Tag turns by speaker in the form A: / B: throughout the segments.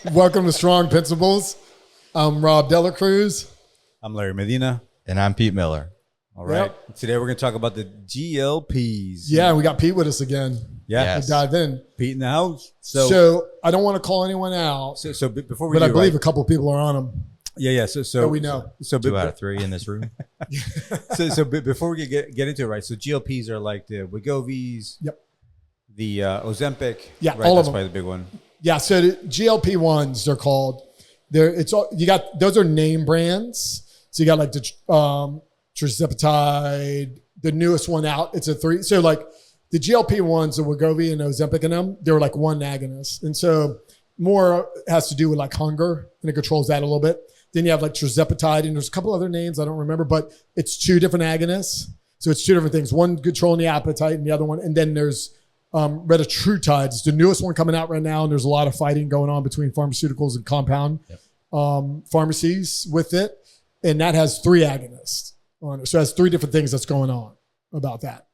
A: Welcome to Strong Principles. I'm Rob Delacruz.
B: I'm Larry Medina.
C: And I'm Pete Miller.
B: All right. Yep. Today we're going to talk about the GLPs.
A: Yeah, we got Pete with us again.
B: Yeah.
A: Yes. Dive in.
B: Pete in the house.
A: So I don't want to call anyone out.
B: So before we
A: But I believe a couple of people are on them.
B: Yeah. So
A: we know.
C: So 2 out of 3 in this room.
B: so before we get into it, right? So GLPs are like the Wegovys.
A: Yep.
B: The Ozempic.
A: Yeah,
B: right?
A: all
B: That's
A: of them.
B: probably the big one.
A: Yeah. So the GLP-1s, they're called. Those are name brands. So you got like the Tirzepatide, the newest one out. It's a 3. So like the GLP-1s, the Wegovy and Ozempic and them, they were like one agonist. And so more has to do with like hunger, and it controls that a little bit. Then you have like Tirzepatide, and there's a couple other names I don't remember, but it's 2 different agonists. So it's 2 different things. One controlling the appetite, and the other one. And then there's Retatrutide. It's the newest one coming out right now, and there's a lot of fighting going on between pharmaceuticals and compound pharmacies with it. And that has 3 agonists on it. So it has 3 different things that's going on about that.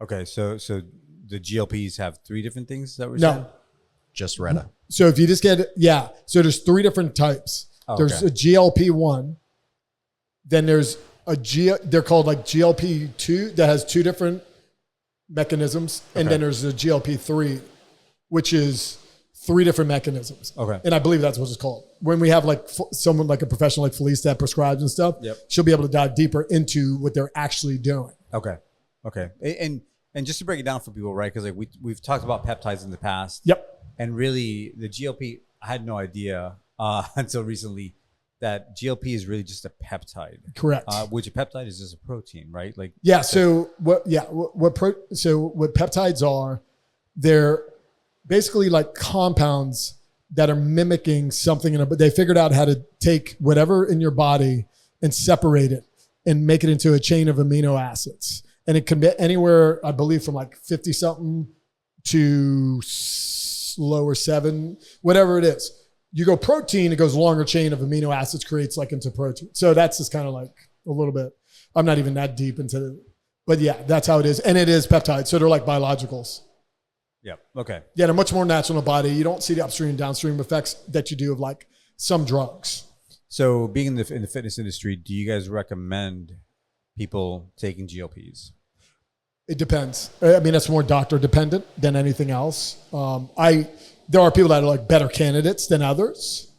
B: Okay. So the GLPs have 3 different things that we're
A: No.
B: saying?
C: Just Retta.
A: So if you just get it, yeah. So there's 3 different types. There's a GLP-1. Then there's they're called like GLP-2 that has 2 different mechanisms. And then there's a GLP-3, which is 3 different mechanisms.
B: Okay.
A: And I believe that's what it's called. When we have like someone like a professional like Felice that prescribes and stuff, she'll be able to dive deeper into what they're actually doing.
B: Okay. And just to break it down for people, right? Because like we've talked about peptides in the past.
A: Yep.
B: And really, the GLP, I had no idea until recently that GLP is really just a peptide.
A: Correct.
B: Which a peptide is just a protein, right? Like
A: So what peptides are, they're basically like compounds that are mimicking something but they figured out how to take whatever in your body and separate it and make it into a chain of amino acids. And it can be anywhere, I believe, from like 50 something to lower 7, whatever it is. You go protein, it goes longer chain of amino acids, creates like into protein. So that's just kind of like a little bit, I'm not even that deep into it, but yeah, that's how it is. And it is peptides. So they're like biologicals.
B: Yeah. Okay.
A: Yeah, they're much more natural in the body. You don't see the upstream and downstream effects that you do of like some drugs.
B: So being in the fitness industry, do you guys recommend people taking GLPs?
A: It depends. I mean, that's more doctor dependent than anything else. There are people that are like better candidates than others.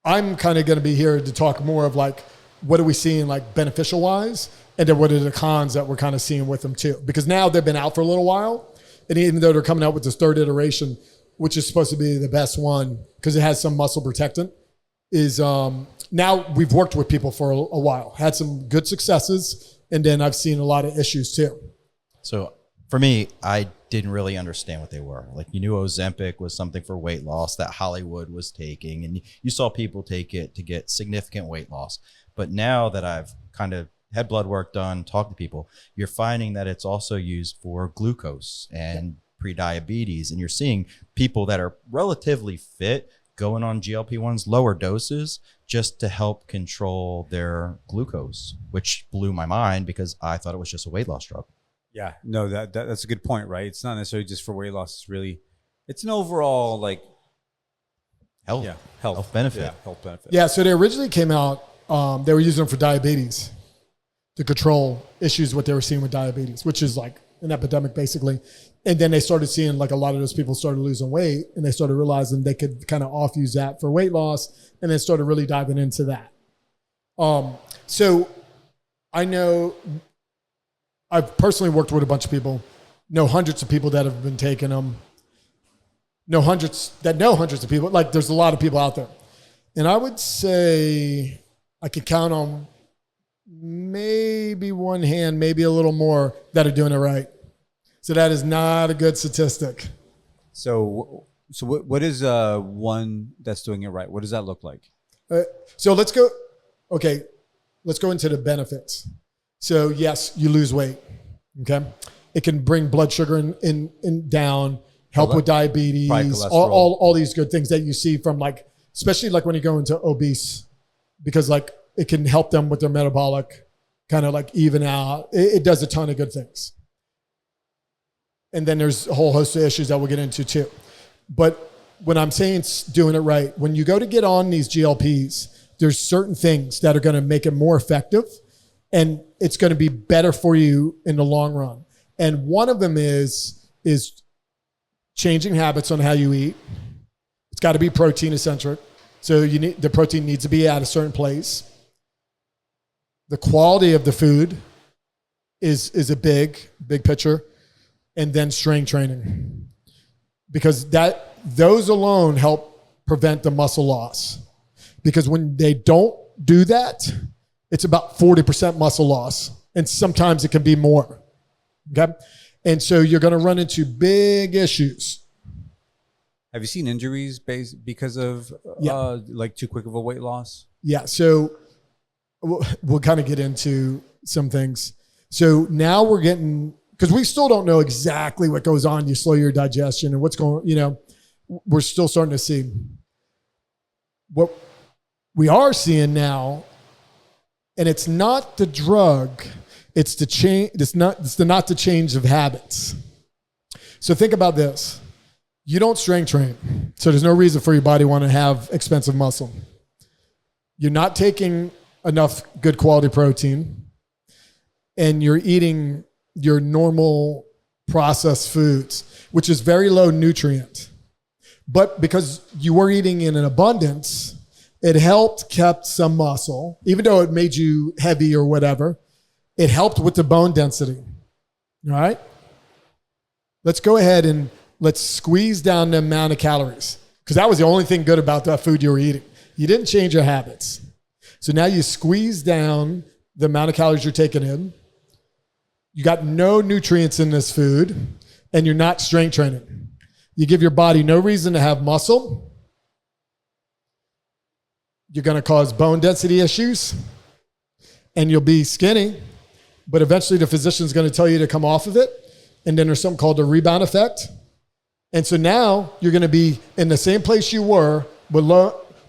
A: I'm kind of going to be here to talk more of like, what are we seeing like beneficial wise? And then what are the cons that we're kind of seeing with them too? Because now they've been out for a little while. And even though they're coming out with this 3rd iteration, which is supposed to be the best one because it has some muscle protectant, is now we've worked with people for a while, had some good successes, and then I've seen a lot of issues too.
C: So for me, I didn't really understand what they were. Like, you knew Ozempic was something for weight loss that Hollywood was taking, and you saw people take it to get significant weight loss. But now that I've kind of had blood work done, talked to people, you're finding that it's also used for glucose and pre-diabetes. And you're seeing people that are relatively fit going on GLP-1s, lower doses, just to help control their glucose, which blew my mind because I thought it was just a weight loss drug.
B: Yeah. No, that's a good point, right? It's not necessarily just for weight loss. It's an overall like
C: health benefit.
B: Yeah, health benefit.
A: Yeah, so they originally came out, they were using them for diabetes to control issues what they were seeing with diabetes, which is like an epidemic basically. And then they started seeing like a lot of those people started losing weight, and they started realizing they could kind of off use that for weight loss, and then started really diving into that. So I know I've personally worked with a bunch of people, know hundreds of people that have been taking them, know hundreds of people. Like there's a lot of people out there. And I would say I could count on maybe one hand, maybe a little more that are doing it right. So that is not a good statistic.
B: So what is one that's doing it right? What does that look like?
A: So let's go into the benefits. So yes, you lose weight. Okay. It can bring blood sugar in down, help with diabetes, all these good things that you see from like, especially like when you go into obese, because like it can help them with their metabolic kind of like even out. It does a ton of good things. And then there's a whole host of issues that we'll get into too. But when I'm saying doing it right, when you go to get on these GLPs, there's certain things that are going to make it more effective, and it's going to be better for you in the long run. And one of them is changing habits on how you eat. It's got to be protein eccentric. So the protein needs to be at a certain place. The quality of the food is a big picture. And then strength training. Because those alone help prevent the muscle loss. Because when they don't do that, it's about 40% muscle loss. And sometimes it can be more. Okay? And so you're going to run into big issues.
B: Have you seen injuries because of like too quick of a weight loss?
A: Yeah. So we'll kind of get into some things. So now we're getting, because we still don't know exactly what goes on. You slow your digestion and what's going, we're still starting to see. What we are seeing now, and it's not the drug, it's the change. It's not the change of habits. So think about this. You don't strength train. So there's no reason for your body to want to have expensive muscle. You're not taking enough good quality protein, and you're eating your normal processed foods, which is very low nutrient. But because you were eating in an abundance, it kept some muscle, even though it made you heavy or whatever. It helped with the bone density. All right? Let's go ahead and let's squeeze down the amount of calories, because that was the only thing good about that food you were eating. You didn't change your habits. So now you squeeze down the amount of calories you're taking in. You got no nutrients in this food, and you're not strength training. You give your body no reason to have muscle. You're going to cause bone density issues, and you'll be skinny, but eventually the physician's going to tell you to come off of it, and then there's something called the rebound effect. And so now you're going to be in the same place you were with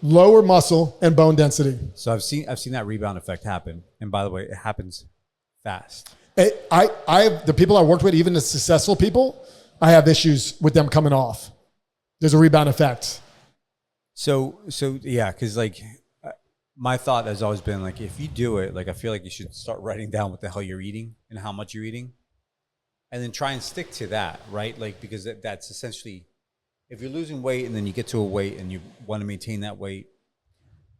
A: lower muscle and bone density.
B: So I've seen that rebound effect happen, and by the way, it happens fast.
A: The people I worked with, even the successful people, I have issues with them coming off. There's a rebound effect.
B: So yeah, because like my thought has always been like, if you do it, like I feel like you should start writing down what the hell you're eating and how much you're eating, and then try and stick to that, right? Like, because that's essentially, if you're losing weight and then you get to a weight and you want to maintain that weight,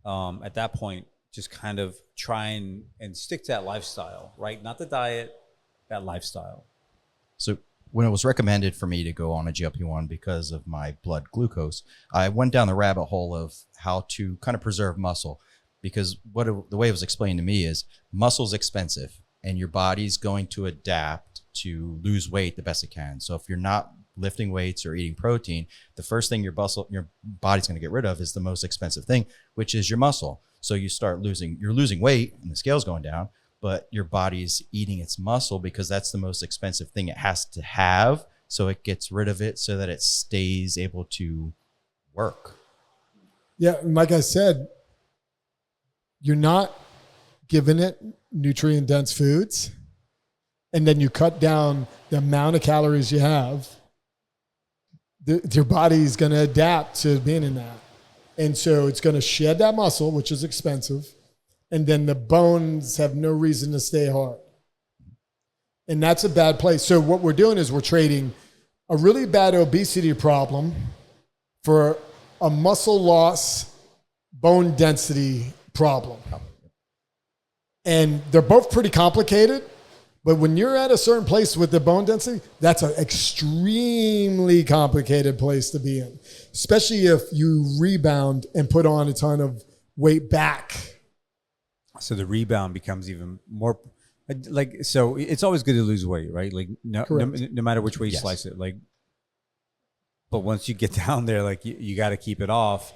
B: at that point, just kind of try and stick to that lifestyle, right? Not the diet, that lifestyle.
C: So when it was recommended for me to go on a GLP-1 because of my blood glucose, I went down the rabbit hole of how to kind of preserve muscle, because the way it was explained to me is muscle's expensive and your body's going to adapt to lose weight the best it can. So if you're not lifting weights or eating protein, the first thing your body's going to get rid of is the most expensive thing, which is your muscle. So you're losing weight and the scale's going down, but your body's eating its muscle because that's the most expensive thing it has to have. So it gets rid of it so that it stays able to work.
A: Yeah. And like I said, you're not giving it nutrient dense foods, and then you cut down the amount of calories you have. Your body's going to adapt to being in that. And so it's going to shed that muscle, which is expensive. And then the bones have no reason to stay hard. And that's a bad place. So what we're doing is we're trading a really bad obesity problem for a muscle loss, bone density problem. And they're both pretty complicated. But when you're at a certain place with the bone density, that's an extremely complicated place to be in, especially if you rebound and put on a ton of weight back.
B: So the rebound becomes even more like, so it's always good to lose weight, right? Like no matter which way you slice it, like, but once you get down there, like you got to keep it off.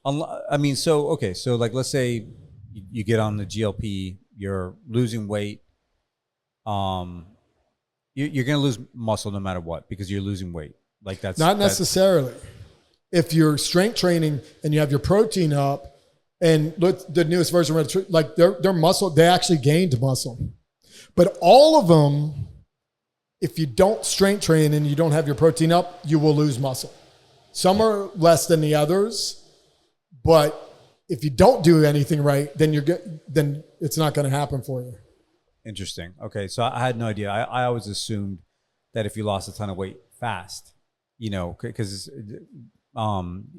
B: I mean, so like let's say you get on the GLP, you're losing weight. You're going to lose muscle no matter what, because you're losing weight. Like that's
A: not necessarily. If you're strength training and you have your protein up, and look, the newest version of Retatrutide, like their muscle, they actually gained muscle. But all of them, if you don't strength train and you don't have your protein up, you will lose muscle. Some are less than the others, but if you don't do anything right, then then it's not going to happen for you.
B: Interesting. Okay, so I had no idea. I always assumed that if you lost a ton of weight fast, because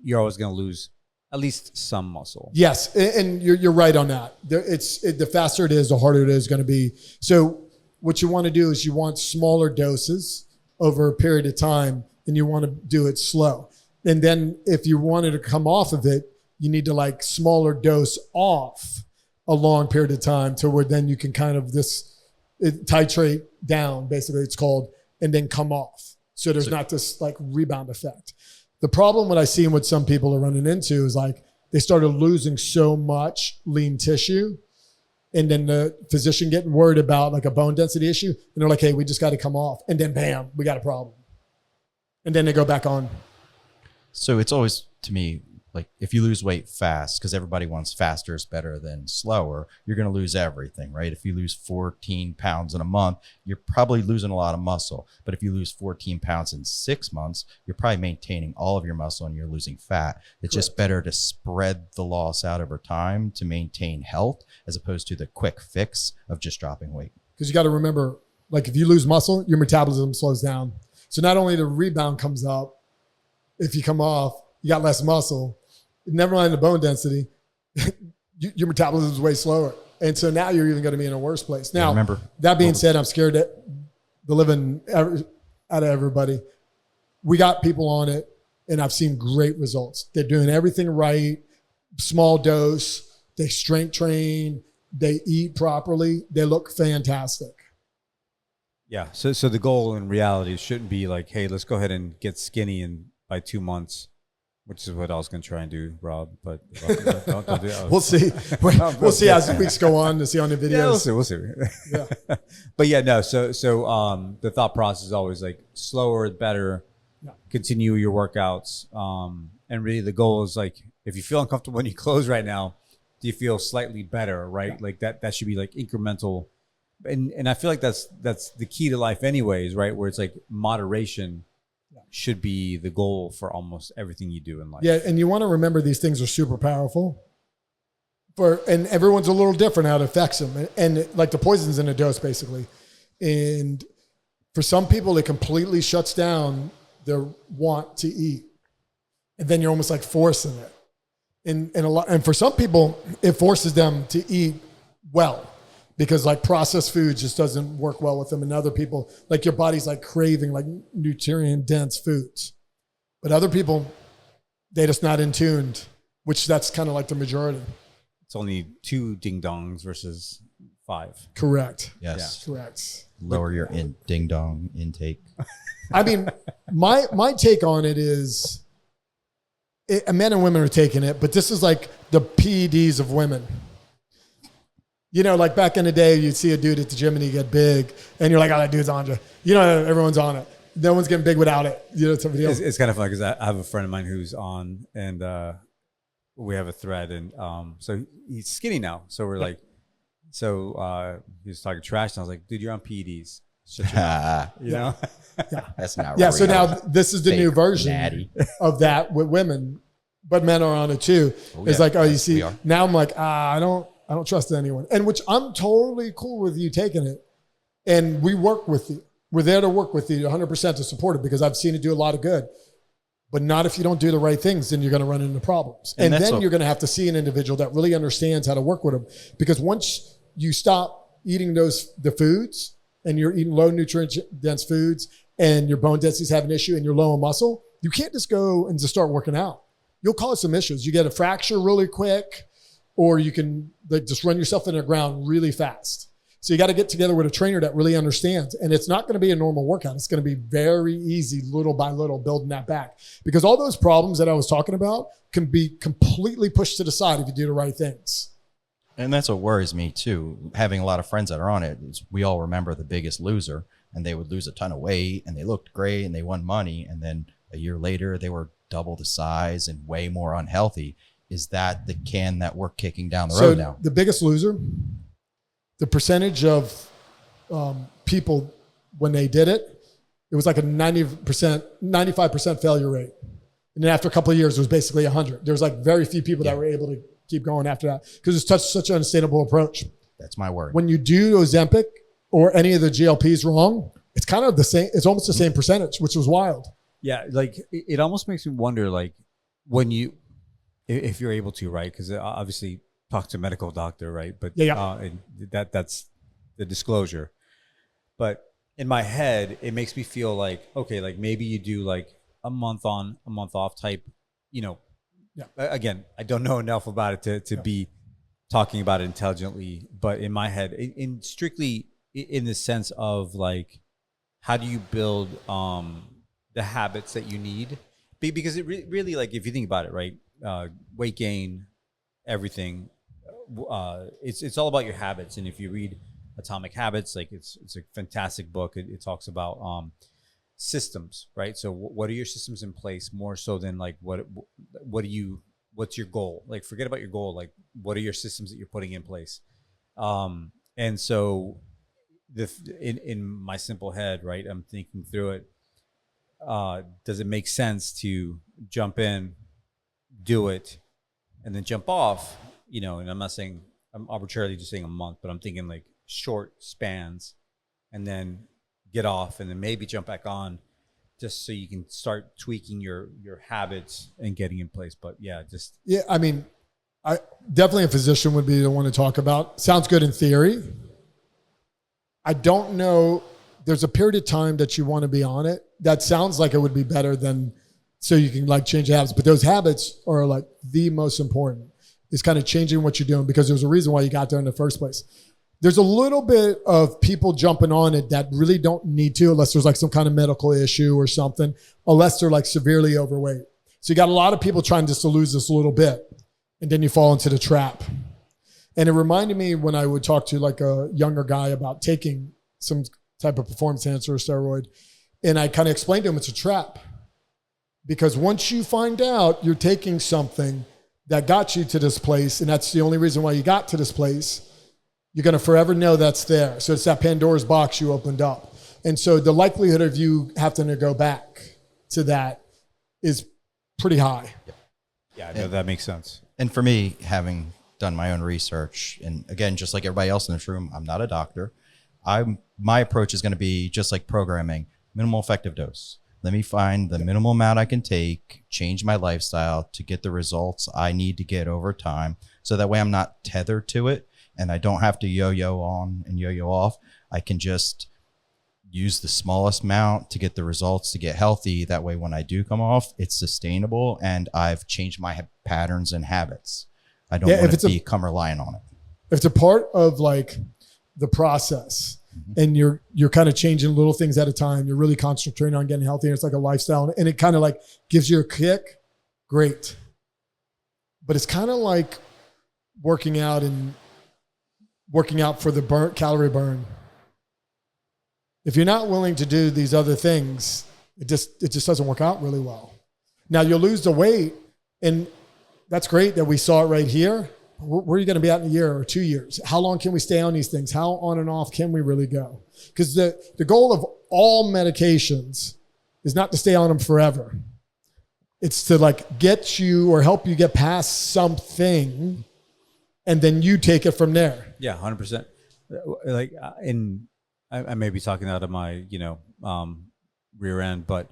B: you're always going to lose at least some muscle.
A: Yes, and you're right on that. The faster it is, the harder it is going to be. So what you want to do is you want smaller doses over a period of time, and you want to do it slow. And then if you wanted to come off of it, you need to like smaller dose off a long period of time to where then you can kind of titrate down, basically it's called, and then come off. So there's not this like rebound effect. The problem what I see and what some people are running into is like they started losing so much lean tissue, and then the physician getting worried about like a bone density issue, and they're like, hey, we just got to come off. And then bam, we got a problem. And then they go back on.
C: So it's always, to me, like if you lose weight fast, because everybody wants faster is better than slower, you're going to lose everything, right? If you lose 14 pounds in a month, you're probably losing a lot of muscle. But if you lose 14 pounds in 6 months, you're probably maintaining all of your muscle and you're losing fat. It's just better to spread the loss out over time to maintain health as opposed to the quick fix of just dropping weight.
A: Because you got to remember, like if you lose muscle, your metabolism slows down. So not only the rebound comes up, if you come off, you got less muscle. Never mind the bone density, your metabolism is way slower. And so now you're even going to be in a worse place. Now, remember, that being said, I'm scared that the living out of everybody. We got people on it, and I've seen great results. They're doing everything right, small dose, they strength train, they eat properly, they look fantastic.
B: Yeah, so the goal in reality shouldn't be like, hey, let's go ahead and get skinny by 2 months. Which is what I was going to try and do, Rob. But don't do that.
A: We'll see. We'll see as the weeks go on to see on the videos.
B: Yeah, we'll see.
A: Yeah.
B: But yeah, no. So the thought process is always like slower, better. Yeah. Continue your workouts, and really the goal is like if you feel uncomfortable in your clothes right now, do you feel slightly better? Right? Yeah. Like that should be like incremental, and I feel like that's the key to life, anyways. Right? Where it's like moderation should be the goal for almost everything you do in life.
A: Yeah, and you want to remember these things are super powerful. And everyone's a little different how it affects them. And like the poison's in a dose, basically. And for some people, it completely shuts down their want to eat. And then you're almost like forcing it. And for some people, it forces them to eat well. Because like processed food just doesn't work well with them. And other people, like your body's like craving like nutrient dense foods. But other people, they're just not in tuned, which that's kind of like the majority.
B: It's only 2 ding dongs versus 5.
A: Correct.
C: Yes.
A: Yeah. Correct.
C: Lower your ding dong intake.
A: I mean, my take on it is men and women are taking it, but this is like the PEDs of women. Like back in the day, you'd see a dude at the gym and he'd get big, and you're like, oh, that dude's on you. Everyone's on it. No one's getting big without it. Somebody else.
B: It's kind of funny because I have a friend of mine who's on, and we have a thread, and so he's skinny now. So we're like, he was talking trash, and I was like, dude, you're on PEDs. You know?
C: Yeah. That's not right.
A: Yeah, so now this is the new version of that with women, but men are on it too. It's like, oh, you see, now I'm like, I don't trust anyone. And which I'm totally cool with you taking it. And we work with you. We're there to work with you 100% to support it because I've seen it do a lot of good. But not if you don't do the right things, then you're going to run into problems. And then you're going to have to see an individual that really understands how to work with them. Because once you stop eating the foods and you're eating low nutrient dense foods and your bone densities have an issue and you're low in muscle, you can't just go and just start working out. You'll cause some issues. You get a fracture really quick, or you can just run yourself into the ground really fast. So you got to get together with a trainer that really understands. And it's not going to be a normal workout. It's going to be very easy, little by little, building that back. Because all those problems that I was talking about can be completely pushed to the side if you do the right things.
C: And that's what worries me too. Having a lot of friends that are on it, we all remember The Biggest Loser, and they would lose a ton of weight and they looked great and they won money. And then a year later, they were double the size and way more unhealthy. Is that the can that we're kicking down the road now?
A: The Biggest Loser, the percentage of people when they did it, it was like a 95% failure rate. And then after a couple of years, it was basically 100. There was like very few people that were able to keep going after that because it's such an unsustainable approach.
C: That's my word.
A: When you do Ozempic or any of the GLPs wrong, it's kind of the same. It's almost the same percentage, which was wild.
B: Yeah, like it almost makes me wonder, like when you, if you're able to, right? Because obviously talk to a medical doctor, right? But and that's the disclosure. But in my head, it makes me feel like, okay, like maybe you do like a month on, a month off type, you know. Yeah. Again, I don't know enough about it to be talking about it intelligently, but in my head, in strictly in the sense of like, how do you build the habits that you need? Because it really, like, if you think about it, right? Weight gain, everything, it's all about your habits. And if you read Atomic Habits, like it's a fantastic book. It talks about systems, right? So what are your systems in place more so than like what's your goal? Like forget about your goal. Like what are your systems that you're putting in place? And so in my simple head, right, I'm thinking through it. Does it make sense to jump in, do it, and then jump off? You know, and I'm not saying, I'm arbitrarily just saying a month, but I'm thinking like short spans, and then get off, and then maybe jump back on, just so you can start tweaking your habits and getting in place. But I mean, I definitely a physician would be the one to talk about. Sounds good in theory. I don't know. There's a period of time that you want to be on it. That sounds like it would be better than so you can like change your habits. But those habits are like the most important. Is kind of changing what you're doing because there's a reason why you got there in the first place. There's a little bit of people jumping on it that really don't need to unless there's like some kind of medical issue or something, unless they're like severely overweight. So you got a lot of people trying just to lose this a little bit, and then you fall into the trap. And it reminded me when I would talk to like a younger guy about taking some type of performance enhancer or steroid, and I kind of explained to him it's a trap. Because once you find out you're taking something that got you to this place, and that's the only reason why you got to this place, you're going to forever know that's there. So it's that Pandora's box you opened up. And so the likelihood of you having to go back to that is pretty high. Yeah, I know that makes sense.
C: And for me, having done my own research, and again, just like everybody else in this room, I'm not a doctor. My approach is going to be just like programming, minimal effective dose. Let me find the minimal amount I can take, change my lifestyle to get the results I need to get over time. So that way I'm not tethered to it and I don't have to yo-yo on and yo-yo off. I can just use the smallest amount to get the results to get healthy. That way, when I do come off, it's sustainable and I've changed my patterns and habits. I don't want to become reliant on it.
A: If it's a part of like the process, and you're kind of changing little things at a time. You're really concentrating on getting healthy. It's like a lifestyle, and it kind of like gives you a kick. Great. But it's kind of like working out for the calorie burn. If you're not willing to do these other things, it just doesn't work out really well. Now you'll lose the weight, and that's great that we saw it right here. Where are you going to be at in a year or 2 years? How long can we stay on these things? How on and off can we really go? Because the goal of all medications is not to stay on them forever. It's to like get you or help you get past something, and then you take it from there.
B: Yeah, 100%. Like, I may be talking out of my, rear end, but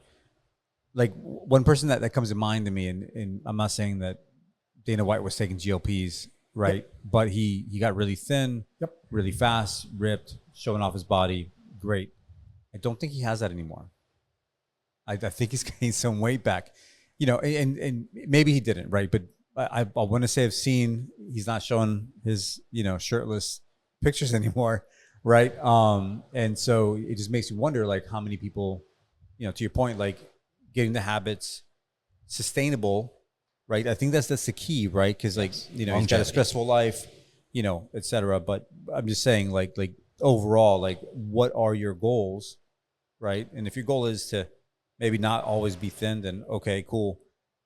B: like one person that comes to mind to me, and I'm not saying that Dana White was taking GLPs, right? Yep. But he got really thin, really fast, ripped, showing off his body. Great. I don't think he has that anymore. I think he's gained some weight back, and maybe he didn't, right? But I want to say I've seen he's not showing his, shirtless pictures anymore, right? And so it just makes you wonder, like, how many people, to your point, like getting the habits sustainable. Right. I think that's the key, right? Because he's got a stressful life, et cetera. But I'm just saying like overall, like what are your goals? Right. And if your goal is to maybe not always be thin, then okay, cool.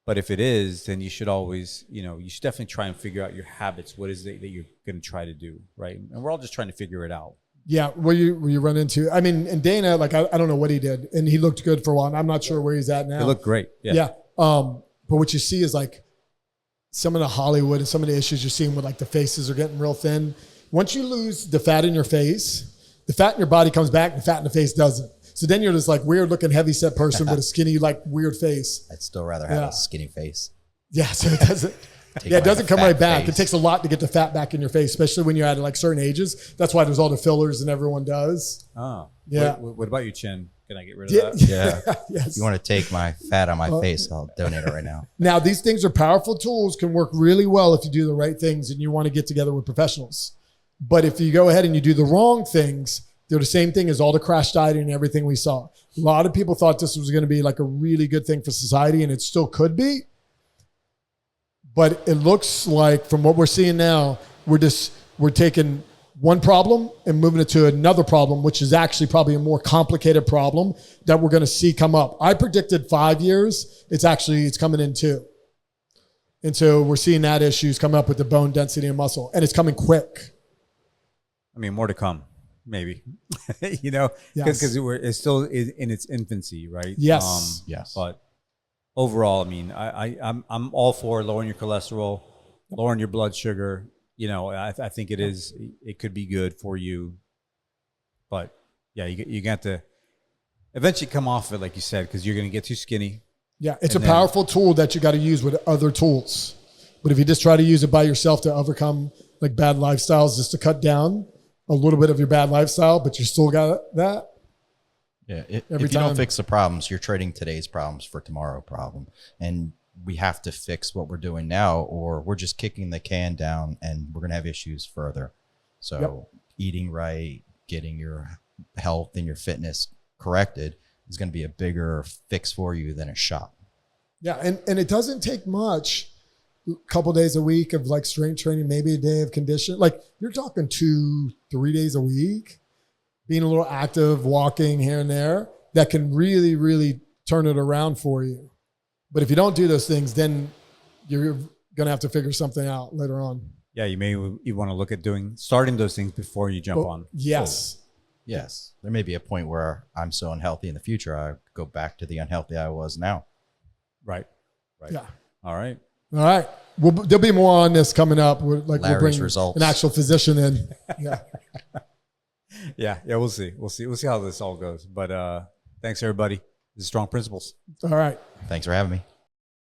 B: But if it is, then you should always, you should definitely try and figure out your habits. What is it that you're going to try to do? Right. And we're all just trying to figure it out.
A: Yeah. Where you run into, I mean, and Dana, like, I don't know what he did, and he looked good for a while. And I'm not sure where he's at now.
B: He looked great. Yeah.
A: Yeah. But what you see is like some of the Hollywood and some of the issues you're seeing with like the faces are getting real thin. Once you lose the fat in your face, the fat in your body comes back, the fat in the face doesn't. So then you're this like weird looking heavy set person with a skinny, like weird face.
C: I'd still rather have a skinny face.
A: Yeah. So it doesn't, it doesn't come right back. Face. It takes a lot to get the fat back in your face, especially when you're at like certain ages. That's why there's all the fillers and everyone does.
B: Oh,
A: yeah.
B: What about your chin? Can I get rid of that?
C: Yeah. Yes. If you want to take my fat on my face, I'll donate it right now.
A: Now, these things are powerful tools, can work really well if you do the right things and you want to get together with professionals. But if you go ahead and you do the wrong things, they're the same thing as all the crash dieting and everything we saw. A lot of people thought this was going to be like a really good thing for society, and it still could be. But it looks like from what we're seeing now, we're taking one problem and moving it to another problem, which is actually probably a more complicated problem that we're going to see come up. I predicted 5 years. It's coming in 2. And so we're seeing that issues come up with the bone density and muscle, and it's coming quick.
B: I mean, more to come. Maybe, you know, because it's still in its infancy, right?
A: Yes.
C: Yes.
B: But overall, I mean, I'm all for lowering your cholesterol, lowering your blood sugar. You know, I think it could be good for you. But yeah, you got to eventually come off it, like you said, because you're going to get too skinny.
A: Yeah, it's a powerful tool that you got to use with other tools. But if you just try to use it by yourself to overcome like bad lifestyles, just to cut down a little bit of your bad lifestyle, but you still got that.
C: Yeah. If you don't fix the problems, you're trading today's problems for tomorrow's problem. And we have to fix what we're doing now, or we're just kicking the can down and we're going to have issues further. So eating right, getting your health and your fitness corrected is going to be a bigger fix for you than a shot.
A: Yeah. And it doesn't take much. Couple days a week of like strength training, maybe a day of condition. Like you're talking 2-3 days a week, being a little active, walking here and there, that can really, really turn it around for you. But if you don't do those things, then you're going to have to figure something out later on.
B: Yeah, you want to look at starting those things before you jump on.
A: Yes.
C: Yes. There may be a point where I'm so unhealthy in the future, I go back to the unhealthy I was now.
B: Right.
A: Yeah.
B: All right.
A: All right. There'll be more on this coming up. We'll bring
C: results.
A: An actual physician in. Yeah.
B: Yeah. We'll see. We'll see how this all goes. But thanks, everybody. This is Strong Principles.
A: All right.
C: Thanks for having me.